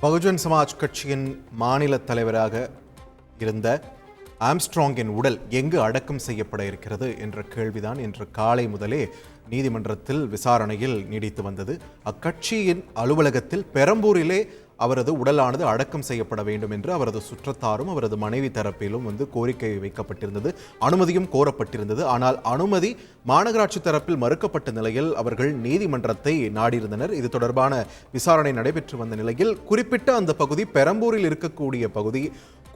பகுஜன் சமாஜ் கட்சியின் மாநில தலைவராக இருந்த ஆம்ஸ்ட்ராங்கின் உடல் எங்கு அடக்கம் செய்யப்பட இருக்கிறது என்ற கேள்விதான் இன்று காலை முதலே நீதிமன்றத்தில் விசாரணையில் நீடித்து வந்தது. அக்கட்சியின் அலுவலகத்தில் பெரம்பூரிலே அவரது உடலானது அடக்கம் செய்யப்பட வேண்டும் என்று அவரது சுற்றத்தாரும் அவரது மனைவி தரப்பிலும் கோரிக்கை வைக்கப்பட்டிருந்தது, அனுமதியும் கோரப்பட்டிருந்தது. ஆனால் அனுமதி மாநகராட்சி தரப்பில் மறுக்கப்பட்ட நிலையில் அவர்கள் நீதிமன்றத்தை நாடியிருந்தனர். இது தொடர்பான விசாரணை நடைபெற்று வந்த நிலையில் குறிப்பிட்ட அந்த பகுதி பெரம்பூரில் இருக்கக்கூடிய பகுதி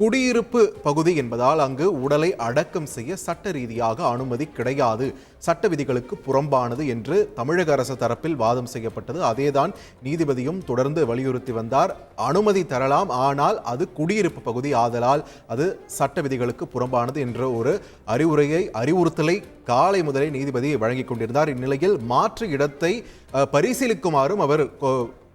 குடியிருப்பு பகுதி என்பதால் அங்கு உடலை அடக்கம் செய்ய சட்ட ரீதியாக அனுமதி கிடையாது, சட்ட விதிகளுக்கு புறம்பானது என்று தமிழக அரசு தரப்பில் வாதம் செய்யப்பட்டது. அதேதான் நீதிபதியும் தொடர்ந்து வலியுறுத்தி வந்தார். அனுமதி தரலாம், ஆனால் அது குடியிருப்பு பகுதி ஆதலால் அது சட்ட விதிகளுக்கு புறம்பானது என்ற ஒரு அறிவுறுத்தலை காலை முதலே நீதிபதி வழங்கிக் கொண்டிருந்தார். இந்நிலையில் மாற்று இடத்தை பரிசீலிக்குமாறும் அவர்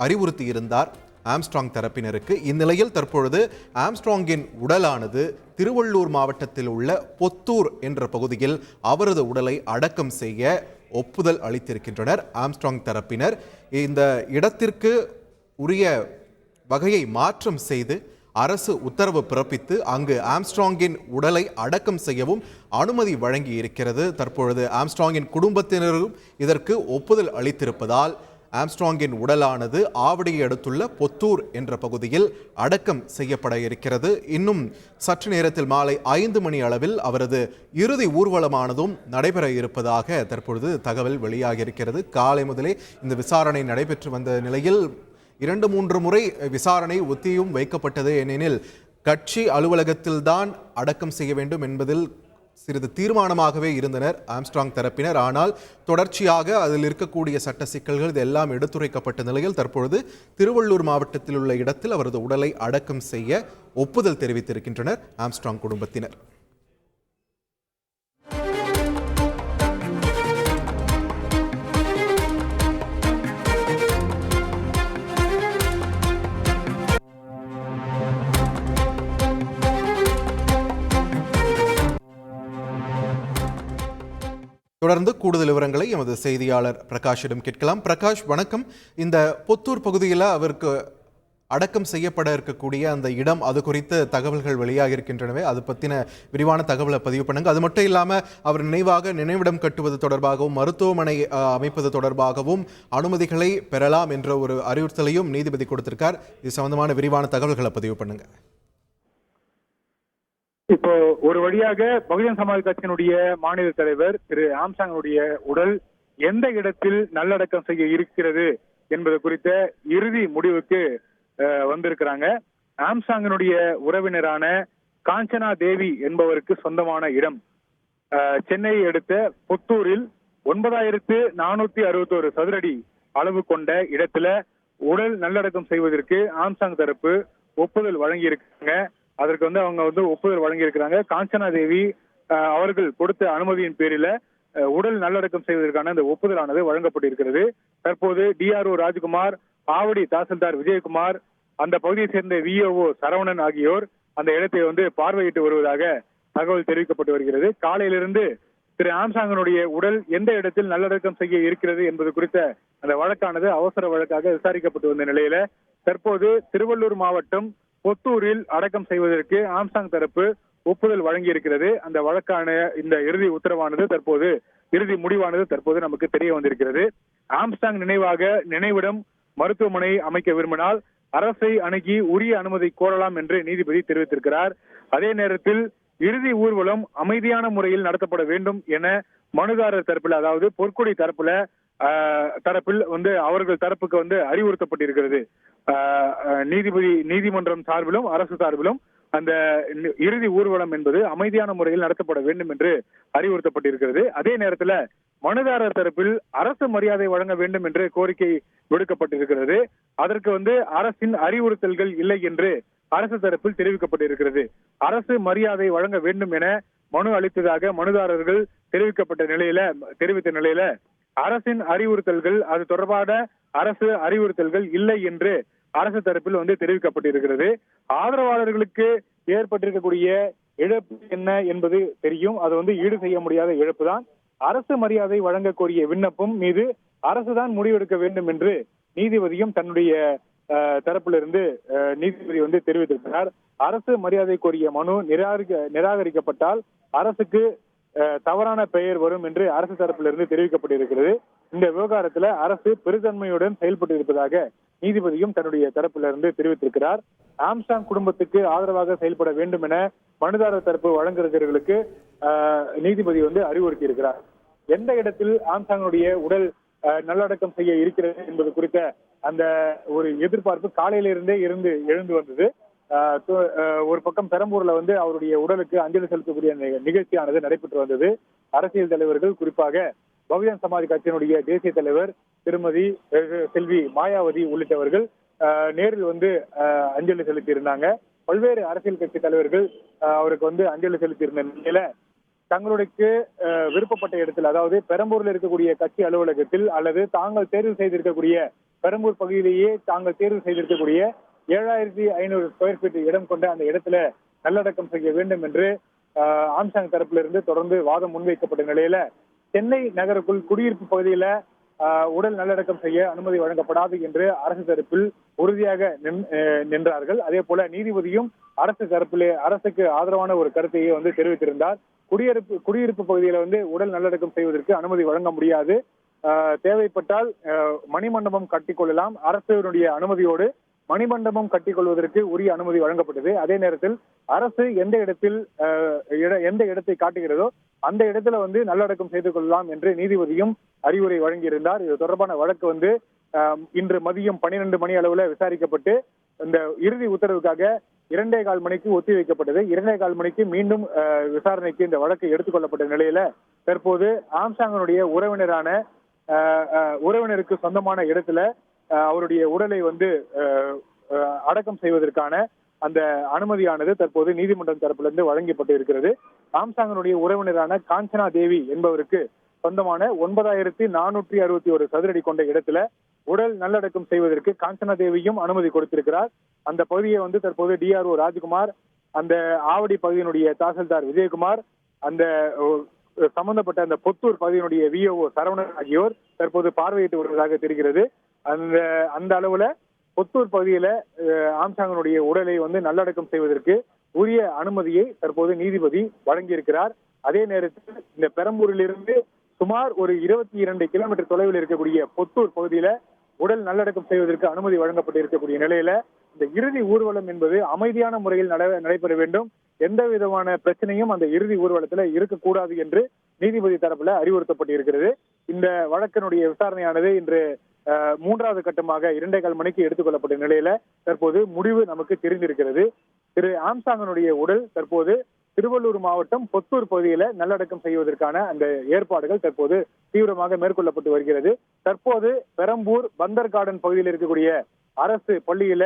அறிவுறுத்தியிருந்தார் ஆம்ஸ்ட்ராங் தரப்பினருக்கு. இந்நிலையில் தற்பொழுது ஆம்ஸ்ட்ராங்கின் உடலானது திருவள்ளூர் மாவட்டத்தில் உள்ள பொத்தூர் என்ற பகுதியில் அவரது உடலை அடக்கம் செய்ய ஒப்புதல் அளித்திருக்கின்றனர் ஆம்ஸ்ட்ராங் தரப்பினர். இந்த இடத்திற்கு உரிய வகையை மாற்றம் செய்து அரசு உத்தரவு பிறப்பித்து அங்கு ஆம்ஸ்ட்ராங்கின் உடலை அடக்கம் செய்யவும் அனுமதி வழங்கி இருக்கிறது. தற்பொழுது ஆம்ஸ்ட்ராங்கின் குடும்பத்தினரும் இதற்கு ஒப்புதல் அளித்திருப்பதால் ஆம்ஸ்ட்ராங்கின் உடலானது ஆவடியை அடுத்துள்ள பொத்தூர் என்ற பகுதியில் அடக்கம் செய்யப்பட இருக்கிறது. இன்னும் சற்று நேரத்தில் மாலை 5 மணி அளவில் அவரது இறுதி ஊர்வலமானதும் நடைபெற இருப்பதாக தற்பொழுது தகவல் வெளியாகி இருக்கிறது. காலை முதலே இந்த விசாரணை நடைபெற்று வந்த நிலையில் 2-3 முறை விசாரணை ஒத்தியும் வைக்கப்பட்டது. ஏனெனில் கட்சி அலுவலகத்தில்தான் அடக்கம் செய்ய வேண்டும் என்பதில் சிறிது தீர்மானமாகவே இருந்தனர் ஆம்ஸ்ட்ராங் தரப்பினர். ஆனால் தொடர்ச்சியாக அதில் இருக்கக்கூடிய சட்ட சிக்கல்கள் இதெல்லாம் எடுத்துரைக்கப்பட்ட நிலையில் தற்பொழுது திருவள்ளூர் மாவட்டத்தில் உள்ள இடத்தில் அவரது உடலை அடக்கம் செய்ய ஒப்புதல் தெரிவித்திருக்கின்றனர் ஆம்ஸ்ட்ராங் குடும்பத்தினர். தொடர்ந்து கூடுதல் விவரங்களை எமது செய்தியாளர் பிரகாஷிடம் கேட்கலாம். பிரகாஷ், வணக்கம். இந்த பொத்தூர் பகுதியில் அவருக்கு அடக்கம் செய்யப்பட இருக்கக்கூடிய அந்த இடம், அது குறித்த தகவல்கள் வெளியாக இருக்கின்றனவே, அது பற்றின விரிவான தகவலை பதிவு பண்ணுங்க. அது மட்டும் இல்லாமல் அவர் நினைவாக நினைவிடம் கட்டுவது தொடர்பாகவும் மருத்துவமனை அமைப்பது தொடர்பாகவும் அனுமதிகளை பெறலாம் என்ற ஒரு அறிவுறுத்தலையும் நீதிபதி கொடுத்திருக்கார். இது சம்பந்தமான விரிவான தகவல்களை பதிவு பண்ணுங்க. இப்போ ஒரு வழியாக பகுஜன் சமாஜ் கட்சியினுடைய மாநில தலைவர் திரு ஆம்ஸ்ட்ராங்குடைய உடல் எந்த இடத்தில் நல்லடக்கம் செய்ய இருக்கிறது என்பது குறித்த இறுதி முடிவுக்கு வந்திருக்கிறாங்க. ஆம்ஸ்ட்ராங்கினுடைய உறவினரான காஞ்சனா தேவி என்பவருக்கு சொந்தமான இடம் சென்னையை அடுத்த புத்தூரில் 9461 சதுரடி அளவு கொண்ட இடத்துல உடல் நல்லடக்கம் செய்வதற்கு ஆம்ஸ்ட்ராங் தரப்பு ஒப்புதல் வழங்கியிருக்காங்க. அதற்கு அவங்க ஒப்புதல் வழங்கியிருக்கிறாங்க. காஞ்சனா தேவி அவர்கள் கொடுத்த அனுமதியின் பேரில உடல் நல்லடக்கம் செய்வதற்கான அந்த ஒப்புதலானது வழங்கப்பட்டிருக்கிறது. தற்போது டிஆர்ஓ ராஜ்குமார், ஆவடி தாசில்தார் விஜயகுமார், அந்த பகுதியை சேர்ந்த விஓஓ சரவணன் ஆகியோர் அந்த இடத்தை பார்வையிட்டு வருவதாக தகவல் தெரிவிக்கப்பட்டு வருகிறது. காலையிலிருந்து திரு ஆம்ஸ்ட்ராங்கினுடைய உடல் எந்த இடத்தில் நல்லடக்கம் செய்ய இருக்கிறது என்பது குறித்த அந்த வழக்கானது அவசர வழக்காக விசாரிக்கப்பட்டு வந்த நிலையில தற்போது திருவள்ளூர் மாவட்டம் பொத்தூரில் அடக்கம் செய்வதற்கு ஆம்ஸ்ட்ராங் தரப்பு ஒப்புதல் வழங்கி இருக்கிறது. அந்த வழக்கான இந்த இறுதி உத்தரவானது இறுதி முடிவானது தற்போது நமக்கு தெரிய வந்திருக்கிறது. ஆம்ஸ்ட்ராங் நினைவாக நினைவிடம் மருத்துவமனை அமைக்க விரும்பினால் அரசை அணுகி உரிய அனுமதி கோரலாம் என்று நீதிபதி தெரிவித்திருக்கிறார். அதே நேரத்தில் இறுதி ஊர்வலம் அமைதியான முறையில் நடத்தப்பட வேண்டும் என மனுதாரர் தரப்பில், அதாவது பொற்கொடி தரப்பில் அவர்கள் தரப்புக்கு அறிவுறுத்தப்பட்டிருக்கிறது. நீதிமன்றம் சார்பிலும் அரசு சார்பிலும் அந்த இறுதி ஊர்வலம் என்பது அமைதியான முறையில் நடத்தப்பட வேண்டும் என்று அறிவுறுத்தப்பட்டிருக்கிறது. அதே நேரத்தில் மனுதாரர் தரப்பில் அரசு மரியாதை வழங்க வேண்டும் என்று கோரிக்கை விடுக்கப்பட்டிருக்கிறது. அதற்கு அரசின் அறிவுறுத்தல்கள் இல்லை என்று அரசு தரப்பில் தெரிவிக்கப்பட்டிருக்கிறது. அரசு மரியாதை வழங்க வேண்டும் என மனு அளித்ததாக மனுதாரர்கள் தெரிவித்த நிலையில அரசின் அறிவுறுத்தல்கள், அது தொடர்பான அரசு அறிவுறுத்தல்கள் இல்லை என்று அரசு தரப்பில் தெரிவிக்கப்பட்டிருக்கிறது. ஆதரவாளர்களுக்கு ஏற்பட்டிருக்கக்கூடிய இழப்பு என்ன என்பது தெரியும். அது ஈடு செய்ய முடியாத இழப்பு தான். அரசு மரியாதை வழங்க கோரிய விண்ணப்பம் மீது அரசுதான் முடிவெடுக்க வேண்டும் என்று நீதிபதியும் தன்னுடைய தரப்பிலிருந்து நீதிபதி வந்து தெரிவித்திருக்கிறார். அரசு மரியாதை கோரிய மனு நிராகரிக்கப்பட்டால் அரசுக்கு தவறான பெயர் வரும் என்று அரசு தரப்பிலிருந்து தெரிவிக்கப்பட்டிருக்கிறது. இந்த விவகாரத்துல அரசு பெருந்தன்மையுடன் செயல்பட்டு இருப்பதாக நீதிபதியும் தன்னுடைய தரப்பிலிருந்து தெரிவித்திருக்கிறார். ஆம்ஸ்ட்ராங் குடும்பத்துக்கு ஆதரவாக செயல்பட வேண்டும் என மனுதாரர் தரப்பு வழங்குகிறவர்களுக்கு நீதிபதி வந்து அறிவுறுத்தி இருக்கிறார். எந்த இடத்தில் ஆம்ஸ்ட்ராங்குடைய உடல் நல்லடக்கம் செய்ய இருக்கிறது என்பது குறித்த அந்த ஒரு எதிர்பார்ப்பு காலையிலிருந்தே எழுந்து வந்தது. ஒரு பக்கம் பெரம்பூர்ல வந்து அவருடைய உடலுக்கு அஞ்சலி செலுத்தக்கூடிய நிகழ்ச்சியானது நடைபெற்று வந்தது. அரசியல் தலைவர்கள், குறிப்பாக பகுஜன் சமாஜ் கட்சியினுடைய தேசிய தலைவர் திருமதி செல்வி மாயாவதி உள்ளிட்டவர்கள் நேரில் வந்து அஞ்சலி செலுத்தியிருந்தாங்க. பல்வேறு அரசியல் கட்சி தலைவர்கள் அவருக்கு வந்து அஞ்சலி செலுத்தியிருந்த நிலையில தங்களுக்கு விருப்பப்பட்ட இடத்தில், அதாவது பெரம்பூர்ல இருக்கக்கூடிய கட்சி அலுவலகத்தில் அல்லது தாங்கள் தேர்வு செய்திருக்கக்கூடிய பெரம்பூர் பகுதியிலேயே தாங்கள் தேர்வு செய்திருக்கக்கூடிய 7500 ஸ்கொயர் ஃபீட் இடம் கொண்ட அந்த இடத்துல நல்லடக்கம் செய்ய வேண்டும் என்று ஆம்ஸ்ட்ராங் தரப்பிலிருந்து தொடர்ந்து வாதம் முன்வைக்கப்பட்ட நிலையில சென்னை நகருக்குள் குடியிருப்பு பகுதியில உடல் நல்லடக்கம் செய்ய அனுமதி வழங்கப்படாது என்று அரசு தரப்பில் உறுதியாக நின்றார்கள். அதே போல நீதிபதியும் அரசுக்கு ஆதரவான ஒரு கருத்தையே வந்து தெரிவித்திருந்தார். குடியிருப்பு பகுதியில வந்து உடல் நல்லடக்கம் செய்வதற்கு அனுமதி வழங்க முடியாது, தேவைப்பட்டால் மணிமண்டபம் கட்டிக்கொள்ளலாம். அரசினுடைய அனுமதியோடு மணிமண்டபம் கட்டிக்கொள்வதற்கு உரிய அனுமதி வழங்கப்பட்டது. அதே நேரத்தில் அரசு எந்த இடத்தை காட்டுகிறதோ அந்த இடத்துல வந்து நல்லடக்கம் செய்து கொள்ளலாம் என்று நீதிபதியும் அறிவுரை வழங்கியிருந்தார். இது தொடர்பான வழக்கு வந்து இன்று மதியம் 12 மணி அளவுல விசாரிக்கப்பட்டு இந்த இறுதி உத்தரவுக்காக 2:15 மணிக்கு ஒத்திவைக்கப்பட்டது. 2:15 மணிக்கு மீண்டும் விசாரணைக்கு இந்த வழக்கு எடுத்துக்கொள்ளப்பட்ட நிலையில தற்போது ஆம்ஸ்ட்ராங்குடைய உறவினருக்கு சொந்தமான இடத்துல அவருடைய உடலை வந்து அடக்கம் செய்வதற்கான அந்த அனுமதியானது தற்போது நீதிமன்றம் தரப்பிலிருந்து வழங்கப்பட்டு இருக்கிறது. ஆம்ஸ்ட்ராங்குடைய உறவினரான காஞ்சனா தேவி என்பவருக்கு சொந்தமான 9461 சதுரடி கொண்ட இடத்துல உடல் நல்லடக்கம் செய்வதற்கு காஞ்சனா தேவியும் அனுமதி கொடுத்திருக்கிறார். அந்த பகுதியை வந்து தற்போது டிஆர்ஓ ராஜ்குமார், அந்த ஆவடி பகுதியினுடைய தாசில்தார் விஜயகுமார், அந்த சம்பந்தப்பட்ட அந்த பொத்தூர் பகுதியினுடைய விஓஓ சரவணன் ஆகியோர் தற்போது பார்வையிட்டு வருவதாக தெரிகிறது. அந்த அளவுல பொத்தூர் பகுதியில ஆம்ஸ்ட்ராங்குடைய உடலை வந்து நல்லடக்கம் செய்வதற்கு உரிய அனுமதியை தற்போது நீதிபதி வழங்கியிருக்கிறார். அதே நேரத்தில் இந்த பெரம்பூரிலிருந்து சுமார் ஒரு 22 கிலோமீட்டர் தொலைவில் இருக்கக்கூடிய பொத்தூர் பகுதியில உடல் நல்லடக்கம் செய்வதற்கு அனுமதி வழங்கப்பட்டு இருக்கக்கூடிய நிலையில இந்த இறுதி ஊர்வலம் என்பது அமைதியான முறையில் நடைபெற வேண்டும், எந்த விதமான பிரச்சனையும் அந்த இறுதி ஊர்வலத்துல இருக்கக்கூடாது என்று நீதிபதி தரப்புல அறிவுறுத்தப்பட்டு இருக்கிறது. இந்த வழக்கினுடைய விசாரணையானது இன்று 3வது கட்டமாக 2:15 மணிக்கு எடுத்துக்கொள்ளப்பட்ட நிலையில தற்போது முடிவு நமக்கு தெரிந்திருக்கிறது. திரு ஆம்ஸ்ட்ராங்குடைய உடல் தற்போது திருவள்ளூர் மாவட்டம் பொத்தூர் பகுதியில நல்லடக்கம் செய்வதற்கான அந்த ஏற்பாடுகள் தற்போது தீவிரமாக மேற்கொள்ளப்பட்டு வருகிறது. தற்போது பெரம்பூர் பந்தர் கார்டன் பகுதியில் இருக்கக்கூடிய அரசு பள்ளியில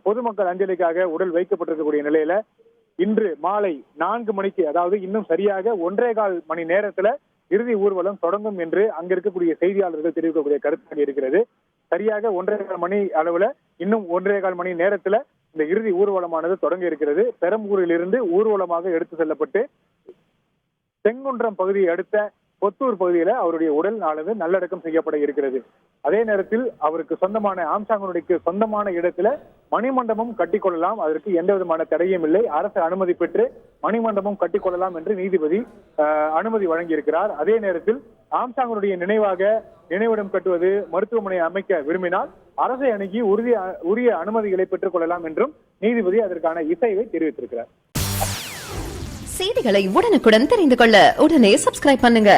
பொதுமக்கள் அஞ்சலிக்காக உடல் வைக்கப்பட்டிருக்கக்கூடிய நிலையில இன்று மாலை 4 மணிக்கு, அதாவது இன்னும் சரியாக 1.25 மணி நேரத்துல இறுதி ஊர்வலம் தொடங்கும் என்று அங்க இருக்கக்கூடிய செய்தியாளர்கள் தெரிவிக்கக்கூடிய கருத்து இருக்கிறது. சரியாக 1.25 மணி அளவுல இன்னும் 1.25 மணி நேரத்துல இந்த இறுதி ஊர்வலமானது தொடங்க இருக்கிறது. பெரம்பூரிலிருந்து ஊர்வலமாக எடுத்து செல்லப்பட்டு செங்குன்றம் பகுதியை அடுத்த பொத்தூர் பகுதியில அவருடைய உடல் ஆனது நல்லடக்கம் செய்யப்பட இருக்கிறது. அதே நேரத்தில் அவருக்கு சொந்தமான ஆம்ஸ்ட்ராங்குடைய சொந்தமான இடத்துல மணிமண்டபம் கட்டிக்கொள்ளலாம், அதற்கு எந்த விதமான தடையும் இல்லை, அரசு அனுமதி பெற்று மணிமண்டபம் கட்டிக்கொள்ளலாம் என்று நீதிபதி அனுமதி வழங்கியிருக்கிறார். அதே நேரத்தில் ஆம்ஸ்ட்ராங்குடைய நினைவிடம் கட்டுவது, மருத்துவமனை அமைக்க விரும்பினால் அரசை அணுகி உரிய அனுமதிகளை பெற்றுக் கொள்ளலாம் என்றும் நீதிபதி அதற்கான இசைவை தெரிவித்திருக்கிறார். செய்திகளை உடனுக்குடன் தெரிந்து கொள்ள உடனே சப்ஸ்கிரைப் பண்ணுங்க.